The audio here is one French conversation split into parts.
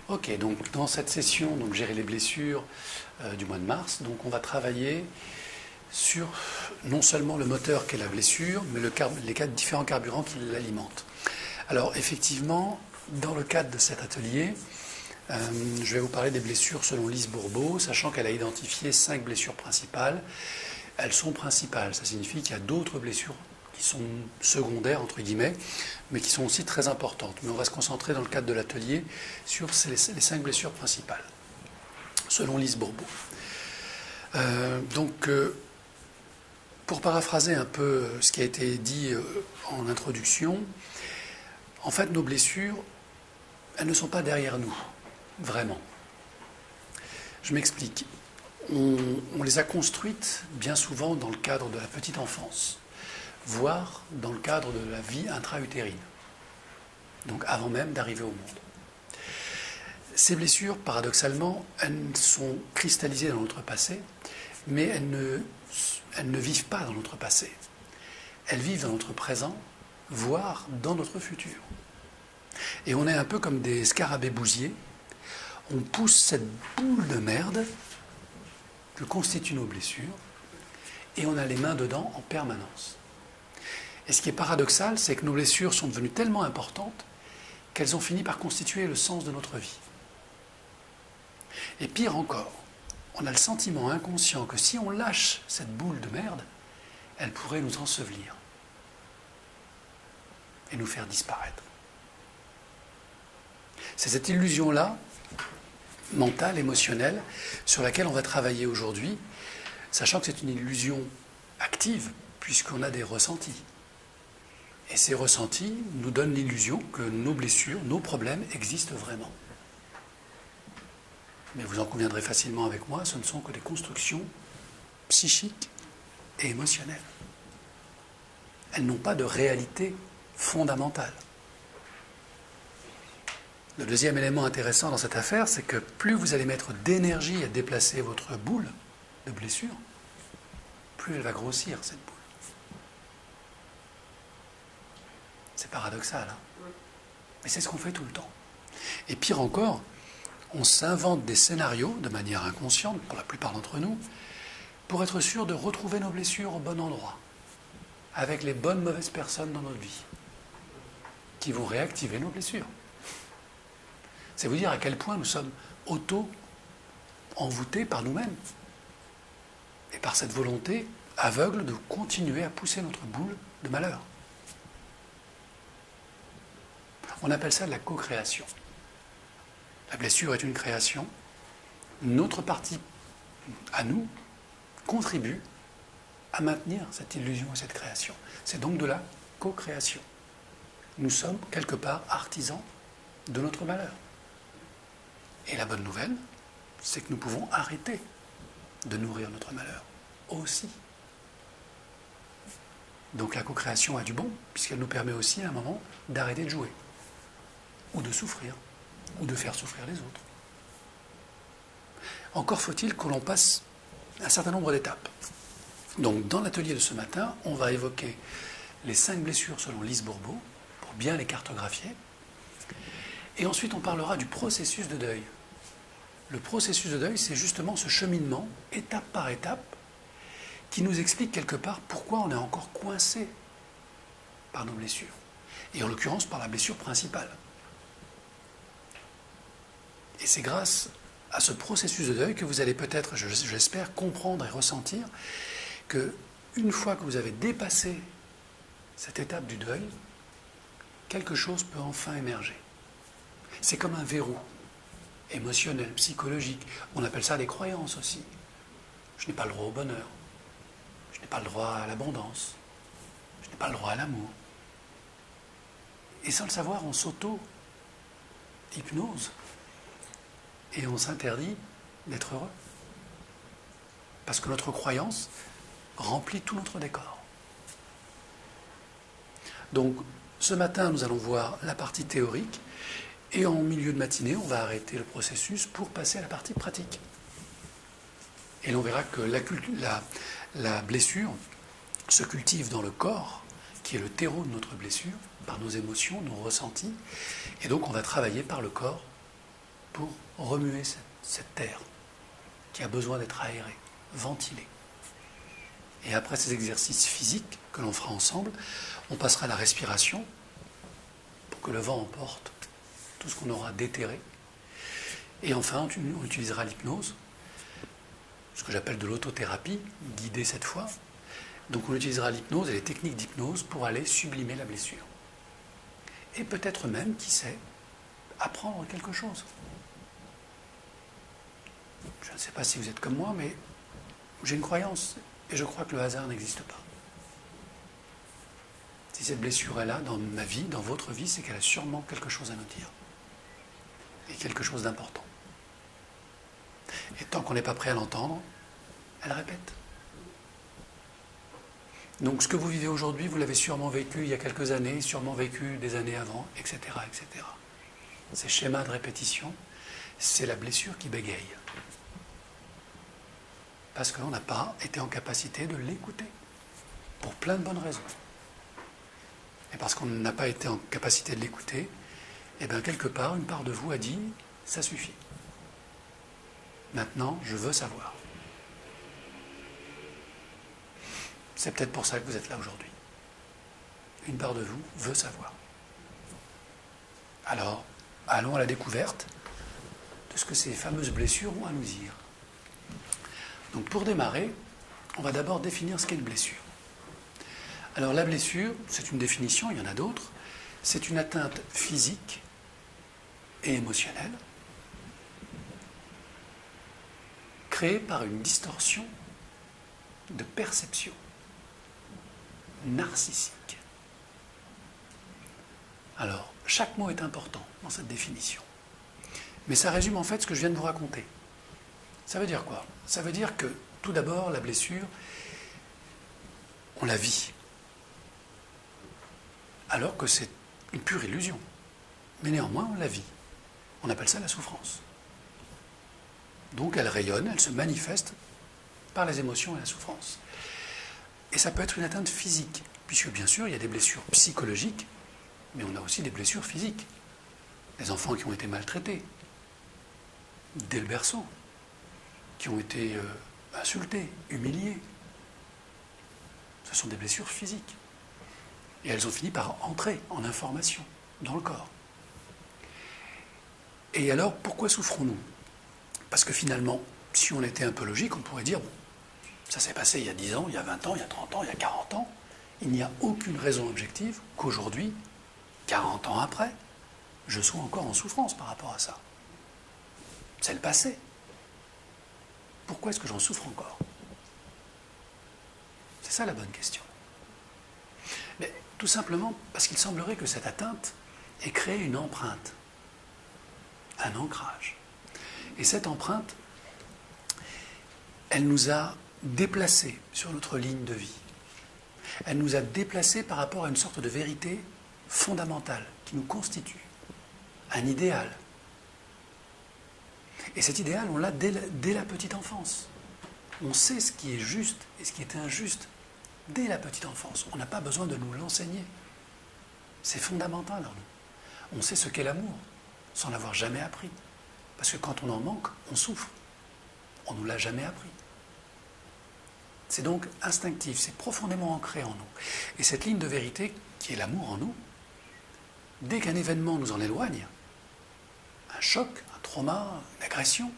Ok, donc dans cette session, donc gérer les blessures du mois de mars, donc on va travailler sur non seulement le moteur qu'est la blessure, mais les différents carburants qui l'alimentent. Alors effectivement, dans le cadre de cet atelier, je vais vous parler des blessures selon Lise Bourbeau, sachant qu'elle a identifié 5 blessures principales. Elles sont principales, ça signifie qu'il y a d'autres blessures qui sont secondaires, entre guillemets, mais qui sont aussi très importantes. Mais on va se concentrer dans le cadre de l'atelier sur les 5 blessures principales, selon Lise Bourbeau. Pour paraphraser un peu ce qui a été dit en introduction, en fait, nos blessures, elles ne sont pas derrière nous, vraiment. Je m'explique. On les a construites bien souvent dans le cadre de la petite enfance, voire dans le cadre de la vie intra-utérine, donc avant même d'arriver au monde. Ces blessures, paradoxalement, elles sont cristallisées dans notre passé, mais elles ne vivent pas dans notre passé. Elles vivent dans notre présent, voire dans notre futur. Et on est un peu comme des scarabées bousiers. On pousse cette boule de merde que constituent nos blessures, et on a les mains dedans en permanence. Et ce qui est paradoxal, c'est que nos blessures sont devenues tellement importantes qu'elles ont fini par constituer le sens de notre vie. Et pire encore, on a le sentiment inconscient que si on lâche cette boule de merde, elle pourrait nous ensevelir et nous faire disparaître. C'est cette illusion-là, mentale, émotionnelle, sur laquelle on va travailler aujourd'hui, sachant que c'est une illusion active, puisqu'on a des ressentis. Et ces ressentis nous donnent l'illusion que nos blessures, nos problèmes existent vraiment. Mais vous en conviendrez facilement avec moi, ce ne sont que des constructions psychiques et émotionnelles. Elles n'ont pas de réalité fondamentale. Le deuxième élément intéressant dans cette affaire, c'est que plus vous allez mettre d'énergie à déplacer votre boule de blessure, plus elle va grossir, cette boule. C'est paradoxal, hein ? Mais c'est ce qu'on fait tout le temps. Et pire encore, on s'invente des scénarios, de manière inconsciente, pour la plupart d'entre nous, pour être sûr de retrouver nos blessures au bon endroit, avec les bonnes mauvaises personnes dans notre vie, qui vont réactiver nos blessures. C'est vous dire à quel point nous sommes auto-envoûtés par nous-mêmes, et par cette volonté aveugle de continuer à pousser notre boule de malheur. On appelle ça de la co-création. La blessure est une création. Notre partie, à nous, contribue à maintenir cette illusion et cette création. C'est donc de la co-création. Nous sommes, quelque part, artisans de notre malheur. Et la bonne nouvelle, c'est que nous pouvons arrêter de nourrir notre malheur aussi. Donc la co-création a du bon, puisqu'elle nous permet aussi, à un moment, d'arrêter de jouer, ou de souffrir, ou de faire souffrir les autres. Encore faut-il que l'on passe un certain nombre d'étapes. Donc dans l'atelier de ce matin, on va évoquer les 5 blessures selon Lise Bourbeau, pour bien les cartographier. Et ensuite, on parlera du processus de deuil. Le processus de deuil, c'est justement ce cheminement, étape par étape, qui nous explique quelque part pourquoi on est encore coincé par nos blessures. Et en l'occurrence, par la blessure principale. Et c'est grâce à ce processus de deuil que vous allez peut-être, j'espère, comprendre et ressentir que une fois que vous avez dépassé cette étape du deuil, quelque chose peut enfin émerger. C'est comme un verrou émotionnel, psychologique. On appelle ça des croyances aussi. Je n'ai pas le droit au bonheur. Je n'ai pas le droit à l'abondance. Je n'ai pas le droit à l'amour. Et sans le savoir, on s'auto-hypnose. Et on s'interdit d'être heureux. Parce que notre croyance remplit tout notre décor. Donc, ce matin, nous allons voir la partie théorique. Et en milieu de matinée, on va arrêter le processus pour passer à la partie pratique. Et l'on verra que la blessure se cultive dans le corps, qui est le terreau de notre blessure, par nos émotions, nos ressentis. Et donc on va travailler par le corps pour remuer cette terre qui a besoin d'être aérée, ventilée. Et après ces exercices physiques que l'on fera ensemble, on passera à la respiration pour que le vent emporte tout ce qu'on aura déterré. Et enfin, on utilisera l'hypnose, ce que j'appelle de l'autothérapie, guidée cette fois. Donc on utilisera l'hypnose et les techniques d'hypnose pour aller sublimer la blessure. Et peut-être même, qui sait, apprendre quelque chose. Je ne sais pas si vous êtes comme moi, mais j'ai une croyance, et je crois que le hasard n'existe pas. Si cette blessure est là dans ma vie, dans votre vie, c'est qu'elle a sûrement quelque chose à nous dire. Et quelque chose d'important. Et tant qu'on n'est pas prêt à l'entendre, elle répète. Donc ce que vous vivez aujourd'hui, vous l'avez sûrement vécu il y a quelques années, sûrement vécu des années avant, etc., etc. Ces schémas de répétition, c'est la blessure qui bégaye. Parce qu'on n'a pas été en capacité de l'écouter. Pour plein de bonnes raisons. Et parce qu'on n'a pas été en capacité de l'écouter, et bien quelque part, une part de vous a dit, ça suffit. Maintenant, je veux savoir. C'est peut-être pour ça que vous êtes là aujourd'hui. Une part de vous veut savoir. Alors, allons à la découverte de ce que ces fameuses blessures ont à nous dire. Donc pour démarrer, on va d'abord définir ce qu'est une blessure. Alors la blessure, c'est une définition, il y en a d'autres, c'est une atteinte physique et émotionnelle créée par une distorsion de perception narcissique. Alors, chaque mot est important dans cette définition. Mais ça résume en fait ce que je viens de vous raconter. Ça veut dire quoi? Ça veut dire que, tout d'abord, la blessure, on la vit. Alors que c'est une pure illusion. Mais néanmoins, on la vit. On appelle ça la souffrance. Donc elle rayonne, elle se manifeste par les émotions et la souffrance. Et ça peut être une atteinte physique, puisque bien sûr, il y a des blessures psychologiques, mais on a aussi des blessures physiques. Des enfants qui ont été maltraités, dès le berceau, qui ont été insultés, humiliés. Ce sont des blessures physiques. Et elles ont fini par entrer en information dans le corps. Et alors, pourquoi souffrons-nous? Parce que finalement, si on était un peu logique, on pourrait dire, bon, ça s'est passé il y a 10 ans, il y a 20 ans, il y a 30 ans, il y a 40 ans. Il n'y a aucune raison objective qu'aujourd'hui, 40 ans après, je sois encore en souffrance par rapport à ça. C'est le passé. Pourquoi est-ce que j'en souffre encore? C'est ça la bonne question. Mais tout simplement parce qu'il semblerait que cette atteinte ait créé une empreinte, un ancrage. Et cette empreinte, elle nous a déplacés sur notre ligne de vie. Elle nous a déplacés par rapport à une sorte de vérité fondamentale qui nous constitue, un idéal. Et cet idéal, on l'a dès la petite enfance. On sait ce qui est juste et ce qui est injuste dès la petite enfance. On n'a pas besoin de nous l'enseigner. C'est fondamental en nous. On sait ce qu'est l'amour, sans l'avoir jamais appris. Parce que quand on en manque, on souffre. On ne nous l'a jamais appris. C'est donc instinctif, c'est profondément ancré en nous. Et cette ligne de vérité, qui est l'amour en nous, dès qu'un événement nous en éloigne, un choc, un trauma, une agression,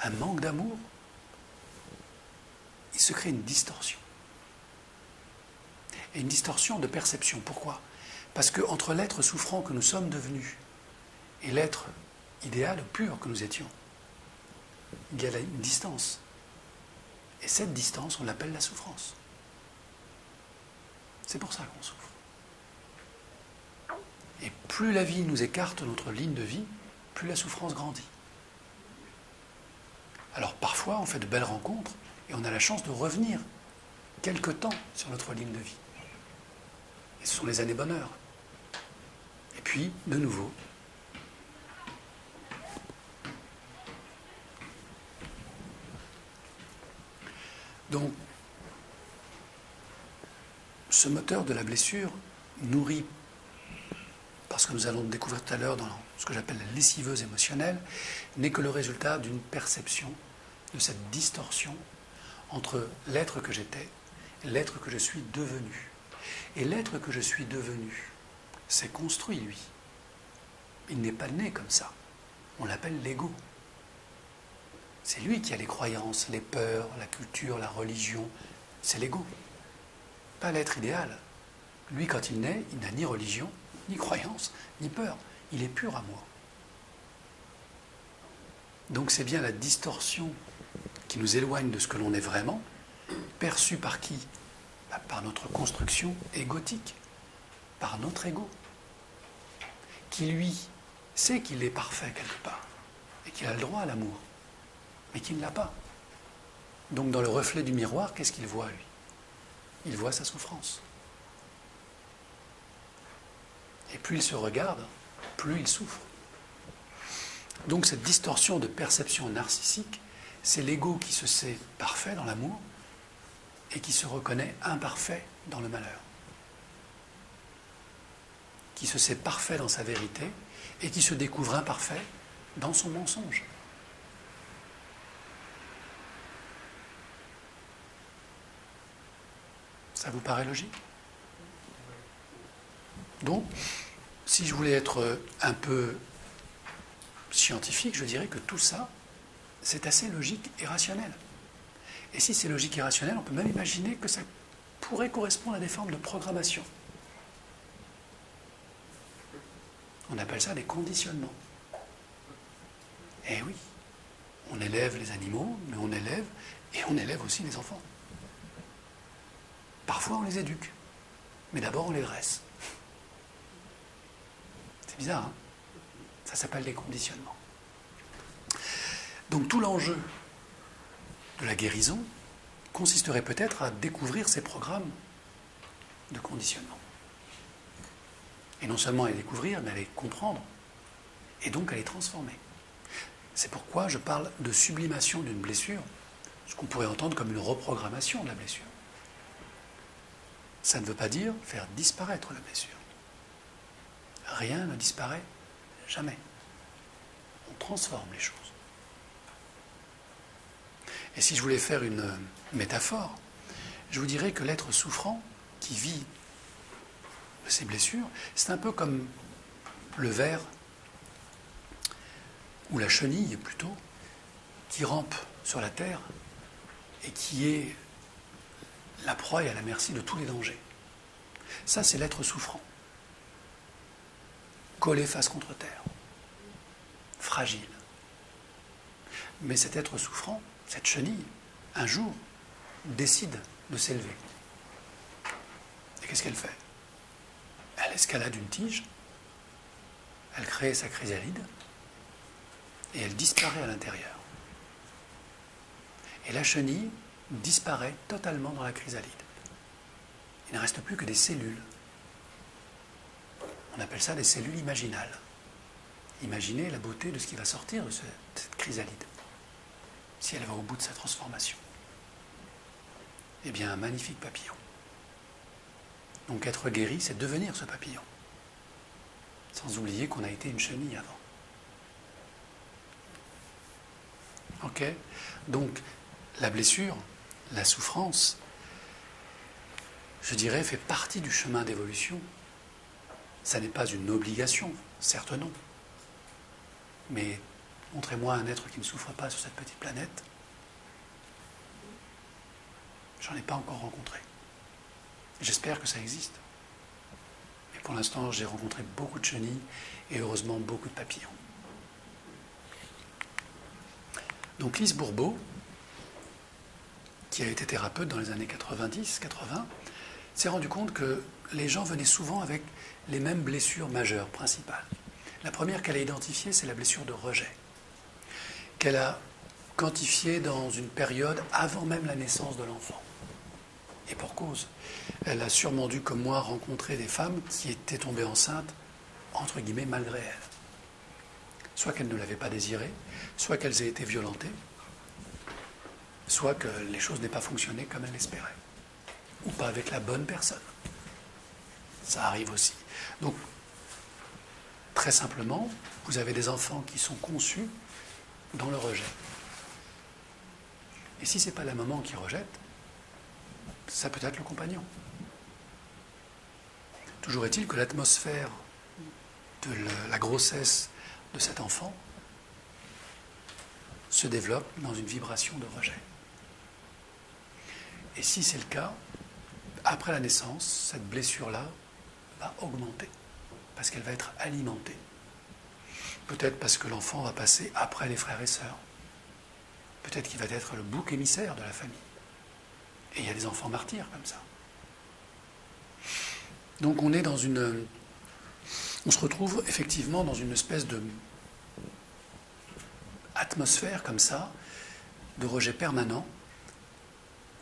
un manque d'amour, il se crée une distorsion. Et une distorsion de perception. Pourquoi? Parce qu'entre l'être souffrant que nous sommes devenus et l'être idéal, pur que nous étions, il y a une distance. Et cette distance, on l'appelle la souffrance. C'est pour ça qu'on souffre. Et plus la vie nous écarte notre ligne de vie, plus la souffrance grandit. Alors parfois, on fait de belles rencontres et on a la chance de revenir quelque temps sur notre ligne de vie. Et ce sont les années bonheur. Et puis, de nouveau, donc, ce moteur de la blessure nourrit parce que nous allons découvrir tout à l'heure dans ce que j'appelle la lessiveuse émotionnelle, n'est que le résultat d'une perception, de cette distorsion entre l'être que j'étais et l'être que je suis devenu. Et l'être que je suis devenu s'est construit, lui. Il n'est pas né comme ça. On l'appelle l'ego. C'est lui qui a les croyances, les peurs, la culture, la religion. C'est l'ego. Pas l'être idéal. Lui, quand il naît, il n'a ni religion, ni croyance, ni peur. Il est pur amour. Donc c'est bien la distorsion qui nous éloigne de ce que l'on est vraiment, perçue par qui? Par notre construction égotique, par notre ego, qui lui sait qu'il est parfait quelque part, et qu'il a le droit à l'amour, mais qui ne l'a pas. Donc dans le reflet du miroir, qu'est-ce qu'il voit, lui? Il voit sa souffrance. Et plus il se regarde, plus il souffre. Donc cette distorsion de perception narcissique, c'est l'ego qui se sait parfait dans l'amour et qui se reconnaît imparfait dans le malheur. Qui se sait parfait dans sa vérité et qui se découvre imparfait dans son mensonge. Ça vous paraît logique? Donc, si je voulais être un peu scientifique, je dirais que tout ça, c'est assez logique et rationnel. Et si c'est logique et rationnel, on peut même imaginer que ça pourrait correspondre à des formes de programmation. On appelle ça des conditionnements. Eh oui, on élève les animaux, mais on élève aussi les enfants. Parfois on les éduque, mais d'abord on les dresse. C'est bizarre, hein? Ça s'appelle des conditionnements. Donc tout l'enjeu de la guérison consisterait peut-être à découvrir ces programmes de conditionnement. Et non seulement à les découvrir, mais à les comprendre, et donc à les transformer. C'est pourquoi je parle de sublimation d'une blessure, ce qu'on pourrait entendre comme une reprogrammation de la blessure. Ça ne veut pas dire faire disparaître la blessure. Rien ne disparaît jamais. On transforme les choses. Et si je voulais faire une métaphore, je vous dirais que l'être souffrant qui vit de ces blessures, c'est un peu comme le ver ou la chenille plutôt, qui rampe sur la terre et qui est la proie et à la merci de tous les dangers. Ça, c'est l'être souffrant. Collé face contre terre. Fragile. Mais cet être souffrant, cette chenille, un jour, décide de s'élever. Et qu'est-ce qu'elle fait? Elle escalade une tige, elle crée sa chrysalide, et elle disparaît à l'intérieur. Et la chenille disparaît totalement dans la chrysalide. Il ne reste plus que des cellules. On appelle ça des cellules imaginales. Imaginez la beauté de ce qui va sortir de cette chrysalide, si elle va au bout de sa transformation. Eh bien, un magnifique papillon. Donc être guéri, c'est devenir ce papillon. Sans oublier qu'on a été une chenille avant. Ok? Donc, la blessure, la souffrance, je dirais, fait partie du chemin d'évolution. Ça n'est pas une obligation, certes non. Mais montrez-moi un être qui ne souffre pas sur cette petite planète. J'en ai pas encore rencontré. J'espère que ça existe. Mais pour l'instant, j'ai rencontré beaucoup de chenilles et heureusement beaucoup de papillons. Donc Lise Bourbeau, qui a été thérapeute dans les années 90-80, s'est rendu compte que les gens venaient souvent avec les mêmes blessures majeures, principales. La première qu'elle a identifiée, c'est la blessure de rejet, qu'elle a quantifiée dans une période avant même la naissance de l'enfant. Et pour cause, elle a sûrement dû, comme moi, rencontrer des femmes qui étaient tombées enceintes, entre guillemets, malgré elles. Soit qu'elles ne l'avaient pas désiré, soit qu'elles aient été violentées, soit que les choses n'aient pas fonctionné comme elles l'espéraient, ou pas avec la bonne personne. Ça arrive aussi. Donc, très simplement, vous avez des enfants qui sont conçus dans le rejet. Et si ce n'est pas la maman qui rejette, ça peut être le compagnon. Toujours est-il que l'atmosphère de la grossesse de cet enfant se développe dans une vibration de rejet. Et si c'est le cas, après la naissance, cette blessure-là va augmenter, parce qu'elle va être alimentée. Peut-être parce que l'enfant va passer après les frères et sœurs. Peut-être qu'il va être le bouc émissaire de la famille. Et il y a des enfants martyrs comme ça. Donc on se retrouve effectivement dans une espèce de atmosphère comme ça, de rejet permanent,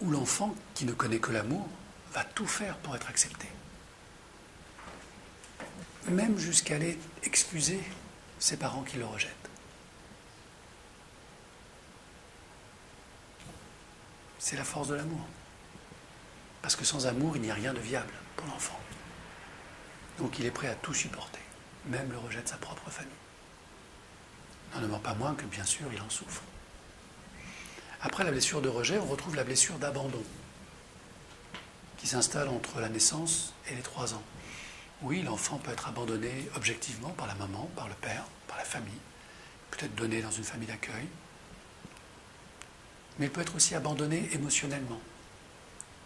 où l'enfant, qui ne connaît que l'amour, va tout faire pour être accepté. Même jusqu'à aller excuser ses parents qui le rejettent. C'est la force de l'amour. Parce que sans amour, il n'y a rien de viable pour l'enfant. Donc il est prêt à tout supporter, même le rejet de sa propre famille. N'en demeure pas moins que, bien sûr, il en souffre. Après la blessure de rejet, on retrouve la blessure d'abandon, qui s'installe entre la naissance et les 3 ans. Oui, l'enfant peut être abandonné objectivement par la maman, par le père, par la famille, peut-être donné dans une famille d'accueil, mais il peut être aussi abandonné émotionnellement,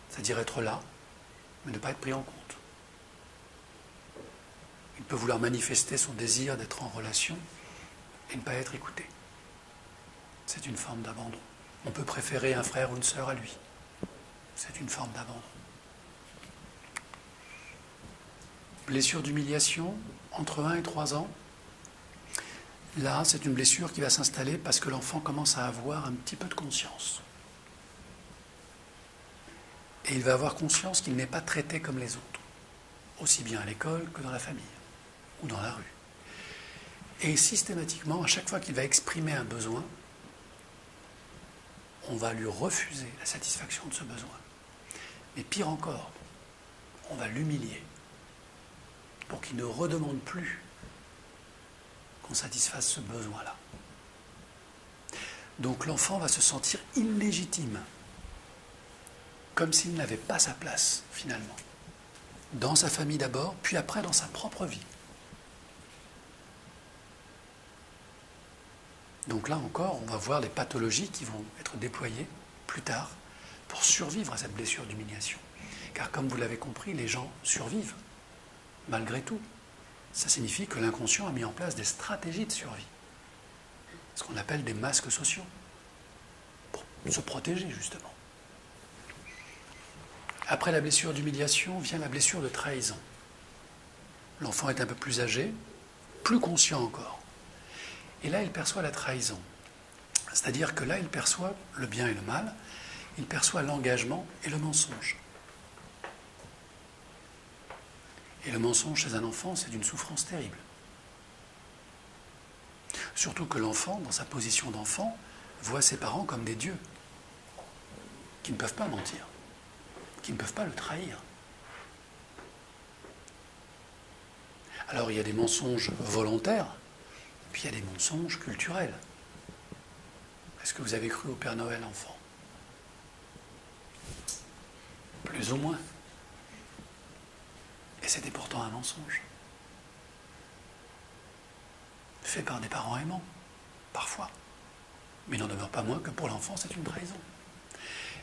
c'est-à-dire être là, mais ne pas être pris en compte. Il peut vouloir manifester son désir d'être en relation et ne pas être écouté. C'est une forme d'abandon. On peut préférer un frère ou une sœur à lui. C'est une forme d'abandon. Blessure d'humiliation, entre 1 et 3 ans. Là, c'est une blessure qui va s'installer parce que l'enfant commence à avoir un petit peu de conscience. Et il va avoir conscience qu'il n'est pas traité comme les autres, aussi bien à l'école que dans la famille ou dans la rue. Et systématiquement, à chaque fois qu'il va exprimer un besoin, on va lui refuser la satisfaction de ce besoin. Mais pire encore, on va l'humilier pour qu'il ne redemande plus qu'on satisfasse ce besoin-là. Donc l'enfant va se sentir illégitime, comme s'il n'avait pas sa place, finalement. Dans sa famille d'abord, puis après dans sa propre vie. Donc là encore, on va voir des pathologies qui vont être déployées plus tard pour survivre à cette blessure d'humiliation. Car comme vous l'avez compris, les gens survivent, malgré tout. Ça signifie que l'inconscient a mis en place des stratégies de survie, ce qu'on appelle des masques sociaux, pour se protéger justement. Après la blessure d'humiliation vient la blessure de trahison. L'enfant est un peu plus âgé, plus conscient encore. Et là, il perçoit la trahison. C'est-à-dire que là, il perçoit le bien et le mal, il perçoit l'engagement et le mensonge. Et le mensonge chez un enfant, c'est d'une souffrance terrible. Surtout que l'enfant, dans sa position d'enfant, voit ses parents comme des dieux, qui ne peuvent pas mentir, qui ne peuvent pas le trahir. Alors il y a des mensonges volontaires, puis il y a des mensonges culturels. Est-ce que vous avez cru au Père Noël enfant? Plus ou moins. Et c'était pourtant un mensonge. Fait par des parents aimants, parfois. Mais il n'en demeure pas moins que pour l'enfant, c'est une trahison.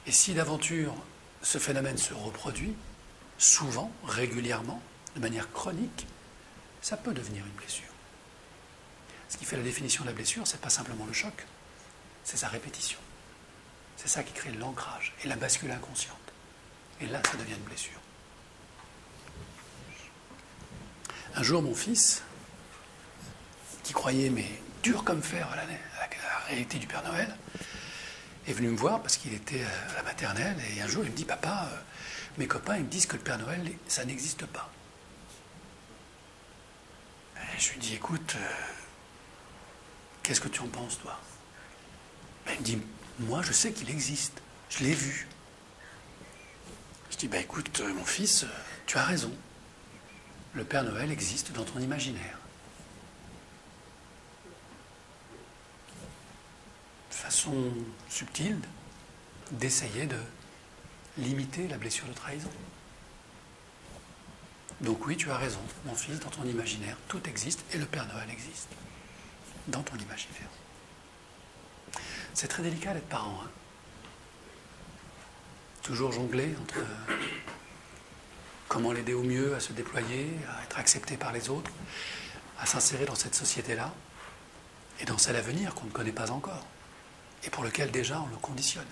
Et si d'aventure ce phénomène se reproduit, souvent, régulièrement, de manière chronique, ça peut devenir une blessure. Ce qui fait la définition de la blessure, ce n'est pas simplement le choc, c'est sa répétition. C'est ça qui crée l'ancrage et la bascule inconsciente. Et là, ça devient une blessure. Un jour, mon fils, qui croyait, mais dur comme fer à la réalité du Père Noël, est venu me voir parce qu'il était à la maternelle, et un jour, il me dit, papa, mes copains, ils me disent que le Père Noël, ça n'existe pas. Et je lui dis, écoute, qu'est-ce que tu en penses, toi? Il me dit, moi, je sais qu'il existe, je l'ai vu. Je dis, écoute, mon fils, tu as raison. Le Père Noël existe dans ton imaginaire. façon subtile d'essayer de limiter la blessure de trahison. Donc oui, tu as raison, mon fils, dans ton imaginaire, tout existe et le Père Noël existe dans ton imaginaire. C'est très délicat d'être parent. Hein. Toujours jongler entre comment l'aider au mieux à se déployer, à être accepté par les autres, à s'insérer dans cette société-là et dans celle à venir qu'on ne connaît pas encore et pour lequel déjà on le conditionne.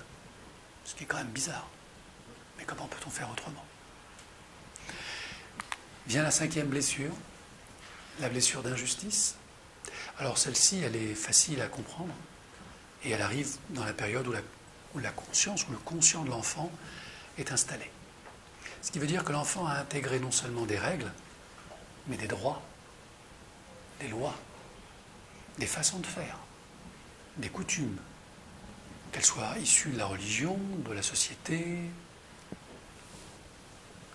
Ce qui est quand même bizarre. Mais comment peut-on faire autrement ? Vient la 5e blessure, la blessure d'injustice. Alors celle-ci, elle est facile à comprendre et elle arrive dans la période où la conscience, où le conscient de l'enfant est installé. Ce qui veut dire que l'enfant a intégré non seulement des règles, mais des droits, des lois, des façons de faire, des coutumes, qu'elles soient issues de la religion, de la société,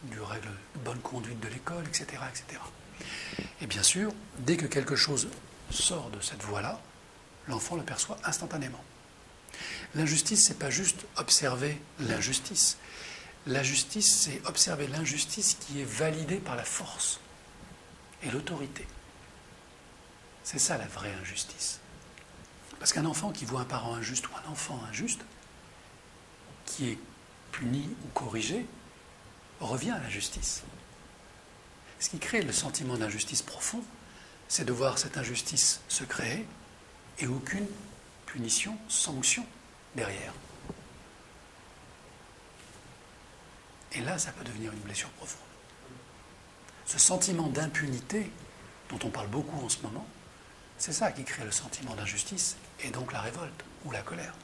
du règle de bonne conduite de l'école, etc., etc. Et bien sûr, dès que quelque chose sort de cette voie-là, l'enfant le perçoit instantanément. L'injustice, ce n'est pas juste observer l'injustice. La justice, c'est observer l'injustice qui est validée par la force et l'autorité. C'est ça la vraie injustice. Parce qu'un enfant qui voit un parent injuste ou un enfant injuste, qui est puni ou corrigé, revient à la justice. Ce qui crée le sentiment d'injustice profond, c'est de voir cette injustice se créer et aucune punition, sanction derrière. Et là, ça peut devenir une blessure profonde. Ce sentiment d'impunité, dont on parle beaucoup en ce moment, c'est ça qui crée le sentiment d'injustice et donc la révolte ou la colère.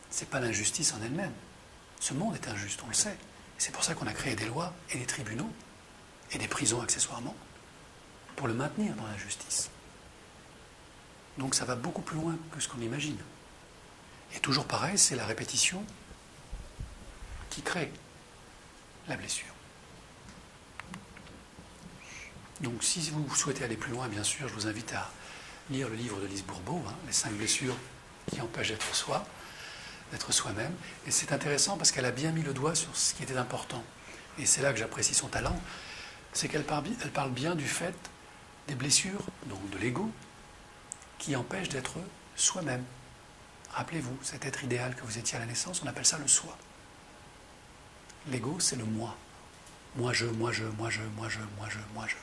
Ce n'est pas l'injustice en elle-même. Ce monde est injuste, on le sait. C'est pour ça qu'on a créé des lois et des tribunaux et des prisons accessoirement pour le maintenir dans la justice. Donc ça va beaucoup plus loin que ce qu'on imagine. Et toujours pareil, c'est la répétition qui crée la blessure. Donc si vous souhaitez aller plus loin, bien sûr, je vous invite à lire le livre de Lise Bourbeau, hein, Les 5 blessures qui empêchent d'être soi, d'être soi-même. Et c'est intéressant parce qu'elle a bien mis le doigt sur ce qui était important. Et c'est là que j'apprécie son talent, c'est qu'elle parle bien du fait des blessures, donc de l'ego, qui empêchent d'être soi-même. Rappelez-vous, cet être idéal que vous étiez à la naissance, on appelle ça le soi. L'ego, c'est le moi. Moi je, moi je, moi je, moi je, moi je, moi je.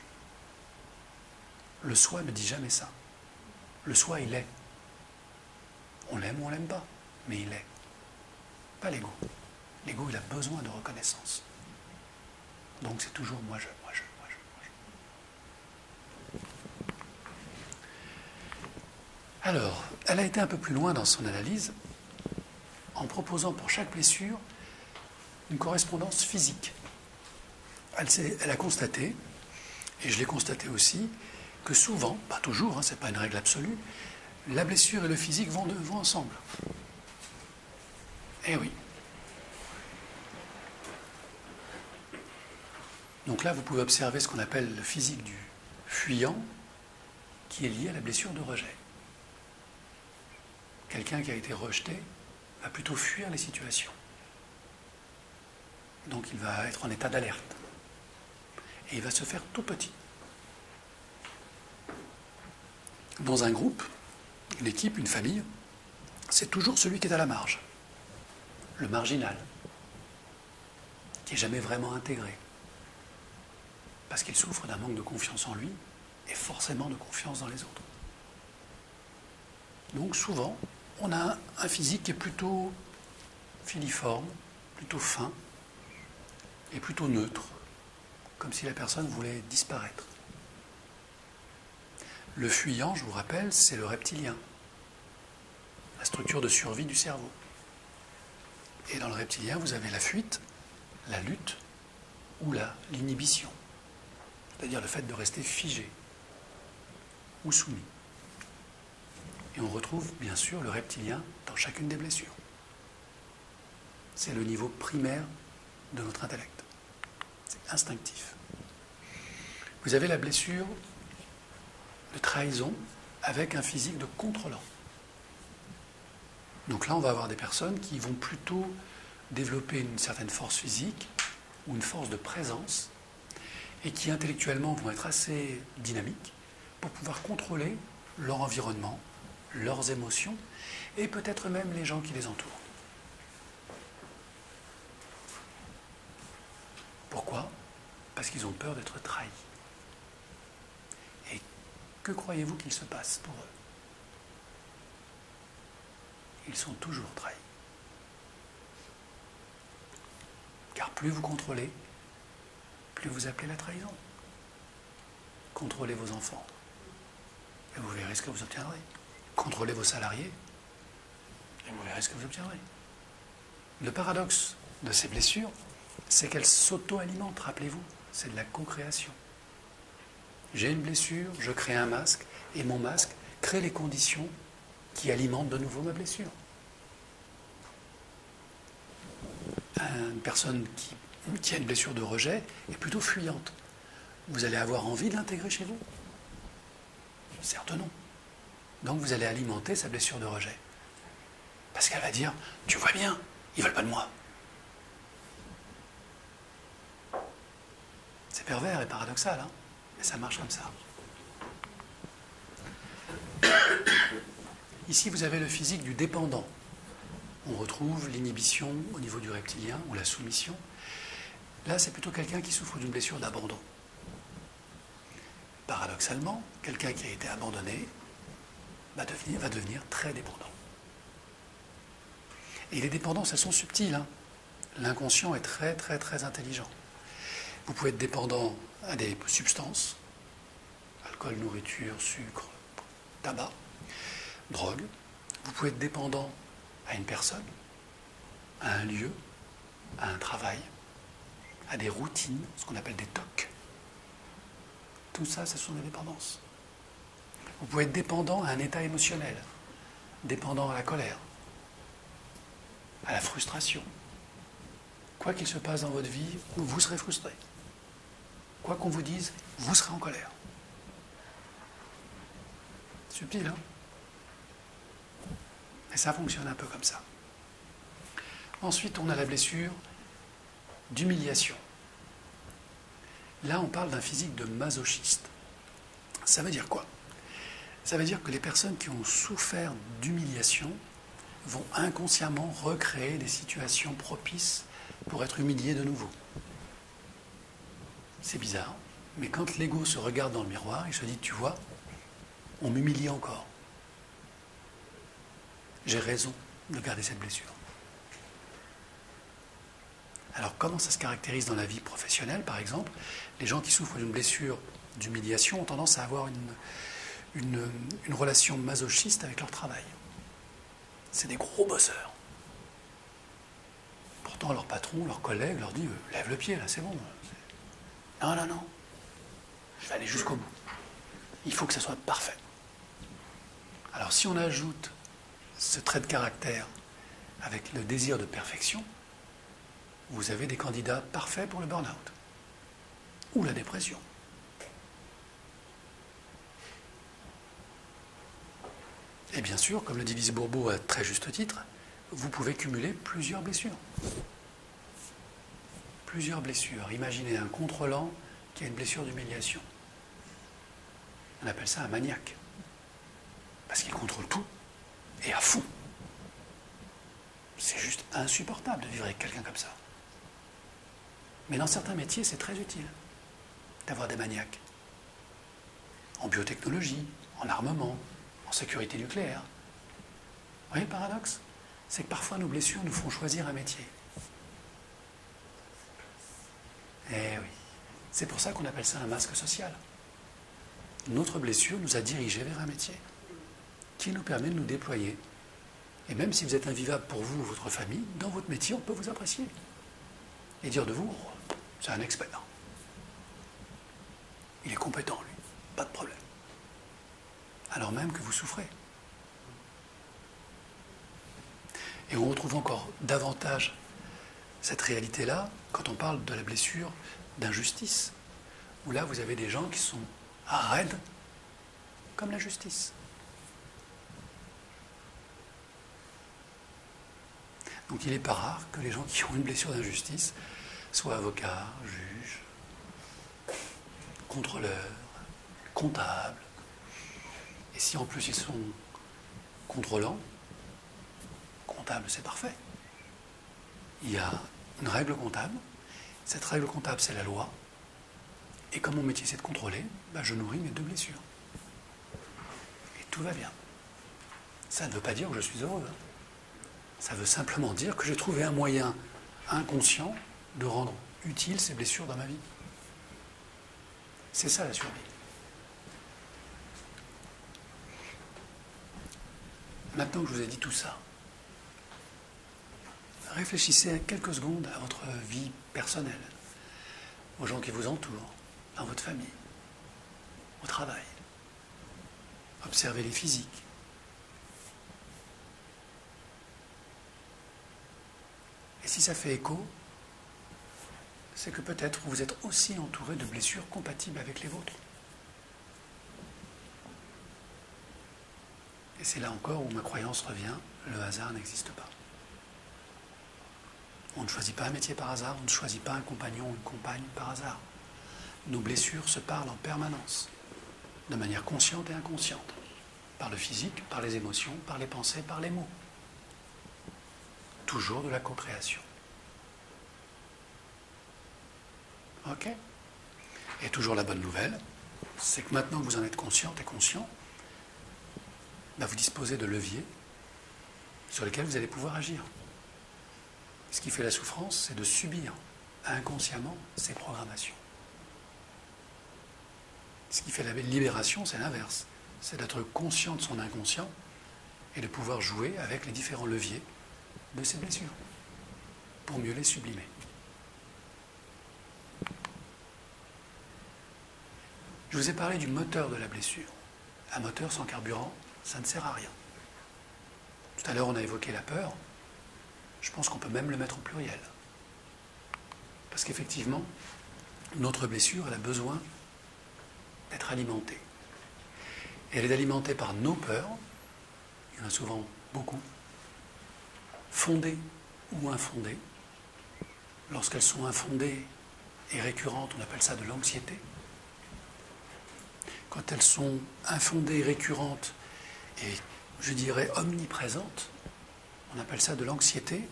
Le soi ne dit jamais ça. Le soi, il est. On l'aime ou on l'aime pas, mais il est. Pas l'ego. L'ego, il a besoin de reconnaissance. Donc c'est toujours moi je, moi je, moi je, moi je. Alors, elle a été un peu plus loin dans son analyse en proposant pour chaque blessure une correspondance physique. Elle a constaté, et je l'ai constaté aussi, que souvent, pas toujours, hein, ce n'est pas une règle absolue, la blessure et le physique vont ensemble. Eh oui. Donc là, vous pouvez observer ce qu'on appelle le physique du fuyant, qui est lié à la blessure de rejet. Quelqu'un qui a été rejeté va plutôt fuir les situations. Donc il va être en état d'alerte. Et il va se faire tout petit. Dans un groupe, une équipe, une famille, c'est toujours celui qui est à la marge. Le marginal. Qui n'est jamais vraiment intégré. Parce qu'il souffre d'un manque de confiance en lui et forcément de confiance dans les autres. Donc souvent, on a un physique qui est plutôt filiforme, plutôt fin et plutôt neutre, comme si la personne voulait disparaître. Le fuyant, je vous rappelle, c'est le reptilien, la structure de survie du cerveau. Et dans le reptilien, vous avez la fuite, la lutte ou l'inhibition, c'est-à-dire le fait de rester figé ou soumis. Et on retrouve bien sûr le reptilien dans chacune des blessures. C'est le niveau primaire de notre intellect. C'est instinctif. Vous avez la blessure de trahison avec un physique de contrôlant. Donc là, on va avoir des personnes qui vont plutôt développer une certaine force physique ou une force de présence et qui intellectuellement vont être assez dynamiques pour pouvoir contrôler leur environnement, leurs émotions et peut-être même les gens qui les entourent. Pourquoi? Parce qu'ils ont peur d'être trahis. Et que croyez-vous qu'il se passe pour eux? Ils sont toujours trahis. Car plus vous contrôlez, plus vous appelez la trahison. Contrôlez vos enfants, et vous verrez ce que vous obtiendrez. Contrôlez vos salariés, et vous verrez ce que vous obtiendrez. Le paradoxe de ces blessures, c'est qu'elles s'auto-alimentent, rappelez-vous, c'est de la co-création. J'ai une blessure, je crée un masque, et mon masque crée les conditions qui alimentent de nouveau ma blessure. Une personne qui a une blessure de rejet est plutôt fuyante. Vous allez avoir envie de l'intégrer chez vous? Certes non. Donc vous allez alimenter sa blessure de rejet. Parce qu'elle va dire, tu vois bien, ils ne veulent pas de moi. C'est pervers et paradoxal, hein, mais ça marche comme ça. Ici, vous avez le physique du dépendant. On retrouve l'inhibition au niveau du reptilien ou la soumission. Là, c'est plutôt quelqu'un qui souffre d'une blessure d'abandon. Paradoxalement, quelqu'un qui a été abandonné va devenir très dépendant. Et les dépendances, elles sont subtiles, hein. L'inconscient est très, très, très intelligent. Vous pouvez être dépendant à des substances, alcool, nourriture, sucre, tabac, drogue. Vous pouvez être dépendant à une personne, à un lieu, à un travail, à des routines, ce qu'on appelle des tocs. Tout ça, ce sont des dépendances. Vous pouvez être dépendant à un état émotionnel, dépendant à la colère, à la frustration. Quoi qu'il se passe dans votre vie, vous serez frustré. Quoi qu'on vous dise, vous serez en colère. Subtil, hein? Et ça fonctionne un peu comme ça. Ensuite, on a la blessure d'humiliation. Là, on parle d'un physique de masochiste. Ça veut dire quoi? Ça veut dire que les personnes qui ont souffert d'humiliation vont inconsciemment recréer des situations propices pour être humiliés de nouveau. C'est bizarre, mais quand l'ego se regarde dans le miroir, il se dit, tu vois, on m'humilie encore. J'ai raison de garder cette blessure. Alors comment ça se caractérise dans la vie professionnelle, par exemple? Les gens qui souffrent d'une blessure d'humiliation ont tendance à avoir une relation masochiste avec leur travail. C'est des gros bosseurs. Pourtant, leur patron, leur collègue leur dit « Lève le pied, là, c'est bon. » Non, non, non. Je vais aller jusqu'au bout. Il faut que ça soit parfait. Alors, si on ajoute ce trait de caractère avec le désir de perfection, vous avez des candidats parfaits pour le burn-out ou la dépression. Et bien sûr, comme le dit Lise Bourbeau à très juste titre, vous pouvez cumuler plusieurs blessures. Plusieurs blessures. Imaginez un contrôlant qui a une blessure d'humiliation. On appelle ça un maniaque. Parce qu'il contrôle tout et à fond. C'est juste insupportable de vivre avec quelqu'un comme ça. Mais dans certains métiers, c'est très utile d'avoir des maniaques. En biotechnologie, en armement, en sécurité nucléaire. Vous voyez le paradoxe? C'est que parfois nos blessures nous font choisir un métier. Eh oui. C'est pour ça qu'on appelle ça un masque social. Notre blessure nous a dirigés vers un métier qui nous permet de nous déployer. Et même si vous êtes invivable pour vous ou votre famille, dans votre métier, on peut vous apprécier. Et dire de vous, oh, c'est un expert. Il est compétent, lui. Pas de problème. Alors même que vous souffrez. Et on retrouve encore davantage cette réalité-là quand on parle de la blessure d'injustice, où là vous avez des gens qui sont raides comme la justice. Donc il n'est pas rare que les gens qui ont une blessure d'injustice soient avocats, juges, contrôleurs, comptables. Et si en plus ils sont contrôlants, comptables c'est parfait. Il y a une règle comptable. Cette règle comptable c'est la loi. Et comme mon métier c'est de contrôler, je nourris mes deux blessures. Et tout va bien. Ça ne veut pas dire que je suis heureux. Ça veut simplement dire que j'ai trouvé un moyen inconscient de rendre utiles ces blessures dans ma vie. C'est ça la survie. Maintenant que je vous ai dit tout ça, réfléchissez quelques secondes à votre vie personnelle, aux gens qui vous entourent, dans votre famille, au travail. Observez les physiques. Et si ça fait écho, c'est que peut-être vous êtes aussi entouré de blessures compatibles avec les vôtres. Et c'est là encore où ma croyance revient, le hasard n'existe pas. On ne choisit pas un métier par hasard, on ne choisit pas un compagnon ou une compagne par hasard. Nos blessures se parlent en permanence, de manière consciente et inconsciente, par le physique, par les émotions, par les pensées, par les mots. Toujours de la co-création. Ok ? Et toujours la bonne nouvelle, c'est que maintenant que vous en êtes consciente et conscient, vous disposez de leviers sur lesquels vous allez pouvoir agir. Ce qui fait la souffrance, c'est de subir inconsciemment ces programmations. Ce qui fait la libération, c'est l'inverse. C'est d'être conscient de son inconscient et de pouvoir jouer avec les différents leviers de ces blessures pour mieux les sublimer. Je vous ai parlé du moteur de la blessure. Un moteur sans carburant, ça ne sert à rien. Tout à l'heure, on a évoqué la peur. Je pense qu'on peut même le mettre au pluriel. Parce qu'effectivement, notre blessure, elle a besoin d'être alimentée. Et elle est alimentée par nos peurs, il y en a souvent beaucoup, fondées ou infondées. Lorsqu'elles sont infondées et récurrentes, on appelle ça de l'anxiété. Quand elles sont infondées et récurrentes et, je dirais, omniprésentes, on appelle ça de l'anxiété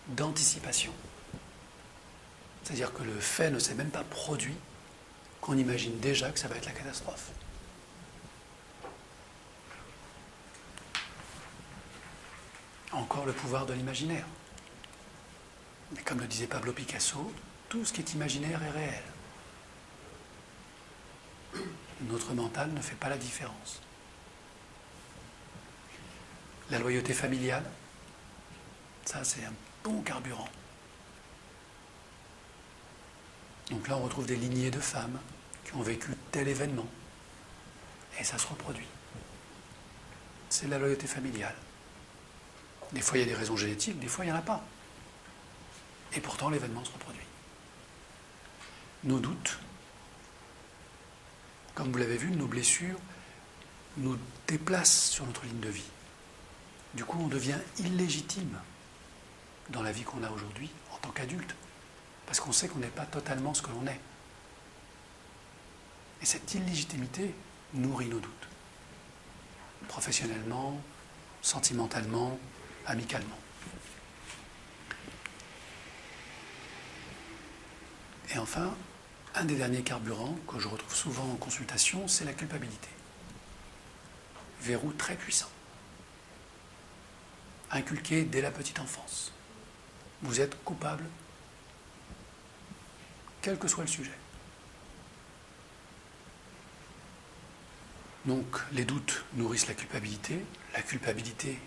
d'anticipation. C'est-à-dire que le fait ne s'est même pas produit, qu'on imagine déjà que ça va être la catastrophe. Encore le pouvoir de l'imaginaire. Mais comme le disait Pablo Picasso, tout ce qui est imaginaire est réel. Notre mental ne fait pas la différence. La loyauté familiale, ça c'est un bon carburant. Donc là on retrouve des lignées de femmes qui ont vécu tel événement et ça se reproduit. C'est la loyauté familiale. Des fois il y a des raisons génétiques, des fois il n'y en a pas. Et pourtant l'événement se reproduit. Nos doutes, comme vous l'avez vu, nos blessures nous déplacent sur notre ligne de vie. Du coup, on devient illégitime dans la vie qu'on a aujourd'hui en tant qu'adulte, parce qu'on sait qu'on n'est pas totalement ce que l'on est. Et cette illégitimité nourrit nos doutes, professionnellement, sentimentalement, amicalement. Et enfin, un des derniers carburants que je retrouve souvent en consultation, c'est la culpabilité. Verrou très puissant. Inculqué dès la petite enfance. Vous êtes coupable, quel que soit le sujet. Donc, les doutes nourrissent la culpabilité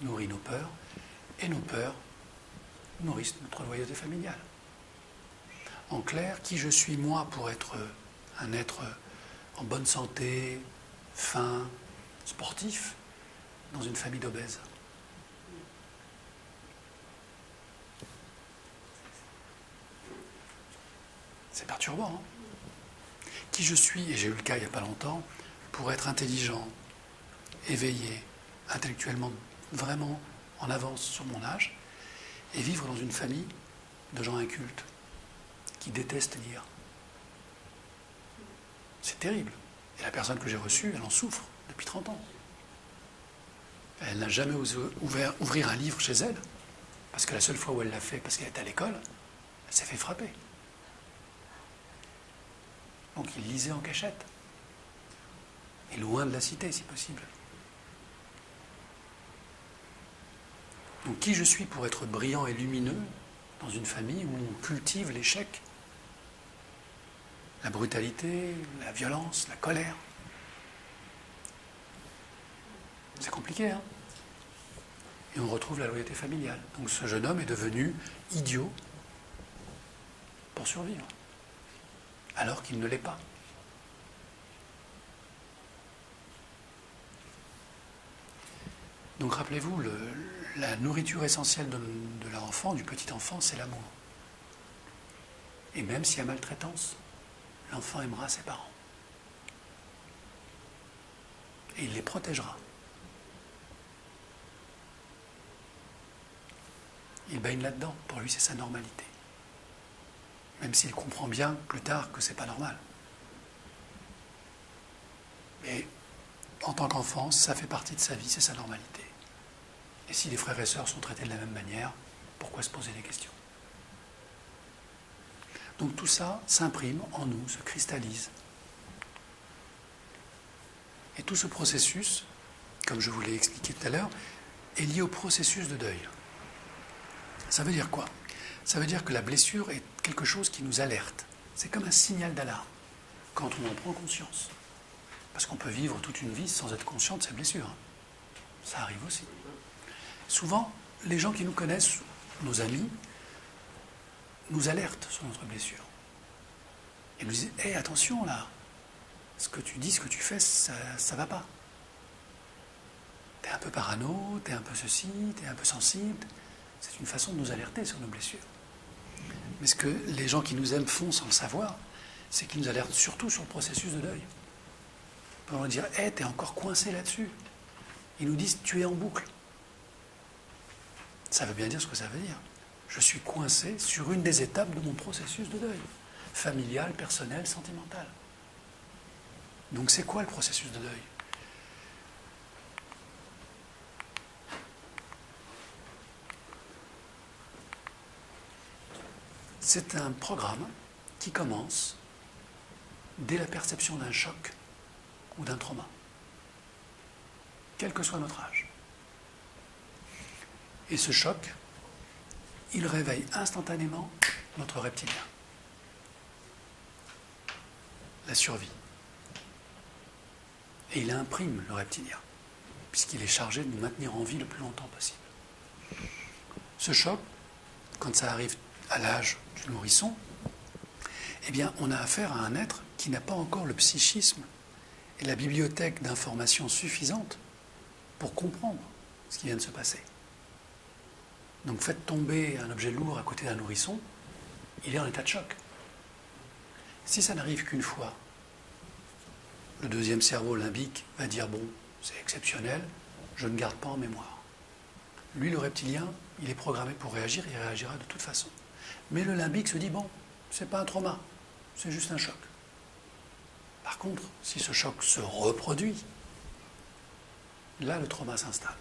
nourrit nos peurs, et nos peurs nourrissent notre loyauté familiale. En clair, qui je suis moi pour être un être en bonne santé, fin, sportif, dans une famille d'obèses? C'est perturbant, hein? Qui je suis, et j'ai eu le cas il n'y a pas longtemps, pour être intelligent, éveillé, intellectuellement vraiment en avance sur mon âge, et vivre dans une famille de gens incultes qui détestent lire. C'est terrible. Et la personne que j'ai reçue, elle en souffre depuis 30 ans. Elle n'a jamais osé ouvrir un livre chez elle, parce que la seule fois où elle l'a fait, parce qu'elle était à l'école, elle s'est fait frapper. Donc il lisait en cachette. Et loin de la cité, si possible. Donc qui je suis pour être brillant et lumineux dans une famille où on cultive l'échec, la brutalité, la violence, la colère? C'est compliqué, hein? Et on retrouve la loyauté familiale. Donc ce jeune homme est devenu idiot pour survivre, alors qu'il ne l'est pas. Donc rappelez-vous, la nourriture essentielle de leur enfant, du petit enfant, c'est l'amour. Et même s'il y a maltraitance, l'enfant aimera ses parents. Et il les protégera. Il baigne là-dedans. Pour lui, c'est sa normalité. Même s'il comprend bien plus tard que c'est pas normal. Mais en tant qu'enfant, ça fait partie de sa vie, c'est sa normalité. Et si les frères et sœurs sont traités de la même manière, pourquoi se poser des questions? Donc tout ça s'imprime en nous, se cristallise. Et tout ce processus, comme je vous l'ai expliqué tout à l'heure, est lié au processus de deuil. Ça veut dire quoi? Ça veut dire que la blessure est quelque chose qui nous alerte. C'est comme un signal d'alarme, quand on en prend conscience. Parce qu'on peut vivre toute une vie sans être conscient de ses blessures. Ça arrive aussi. Souvent, les gens qui nous connaissent, nos amis, nous alertent sur notre blessure. Et nous disent, hé, attention là, ce que tu dis, ce que tu fais, ça ne va pas. T'es un peu parano, t'es un peu ceci, t'es un peu sensible. C'est une façon de nous alerter sur nos blessures. Mais ce que les gens qui nous aiment font sans le savoir, c'est qu'ils nous alertent surtout sur le processus de deuil. Pour nous dire, hé, t'es encore coincé là-dessus. Ils nous disent, tu es en boucle. Ça veut bien dire ce que ça veut dire. Je suis coincé sur une des étapes de mon processus de deuil. Familial, personnel, sentimental. Donc c'est quoi le processus de deuil? C'est un programme qui commence dès la perception d'un choc ou d'un trauma, quel que soit notre âge. Et ce choc, il réveille instantanément notre reptilien. La survie. Et il imprime le reptilien, puisqu'il est chargé de nous maintenir en vie le plus longtemps possible. Ce choc, quand ça arrive à l'âge du nourrisson, eh bien, on a affaire à un être qui n'a pas encore le psychisme et la bibliothèque d'informations suffisante pour comprendre ce qui vient de se passer. Donc faites tomber un objet lourd à côté d'un nourrisson, il est en état de choc. Si ça n'arrive qu'une fois, le deuxième cerveau limbique va dire « bon, c'est exceptionnel, je ne garde pas en mémoire ». Lui, le reptilien, il est programmé pour réagir, il réagira de toute façon. Mais le limbique se dit « bon, c'est pas un trauma, c'est juste un choc ». Par contre, si ce choc se reproduit, là, le trauma s'installe.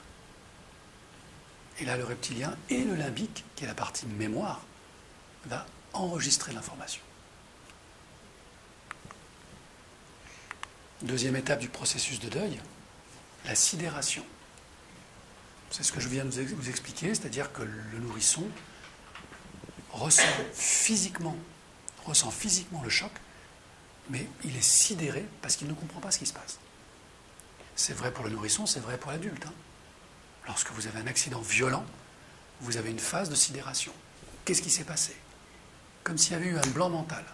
Et là, le reptilien et le limbique, qui est la partie mémoire, va enregistrer l'information. Deuxième étape du processus de deuil, la sidération. C'est ce que je viens de vous expliquer, c'est-à-dire que le nourrisson ressent physiquement le choc, mais il est sidéré parce qu'il ne comprend pas ce qui se passe. C'est vrai pour le nourrisson, c'est vrai pour l'adulte. Lorsque vous avez un accident violent, vous avez une phase de sidération. Qu'est-ce qui s'est passé? Comme s'il y avait eu un blanc mental.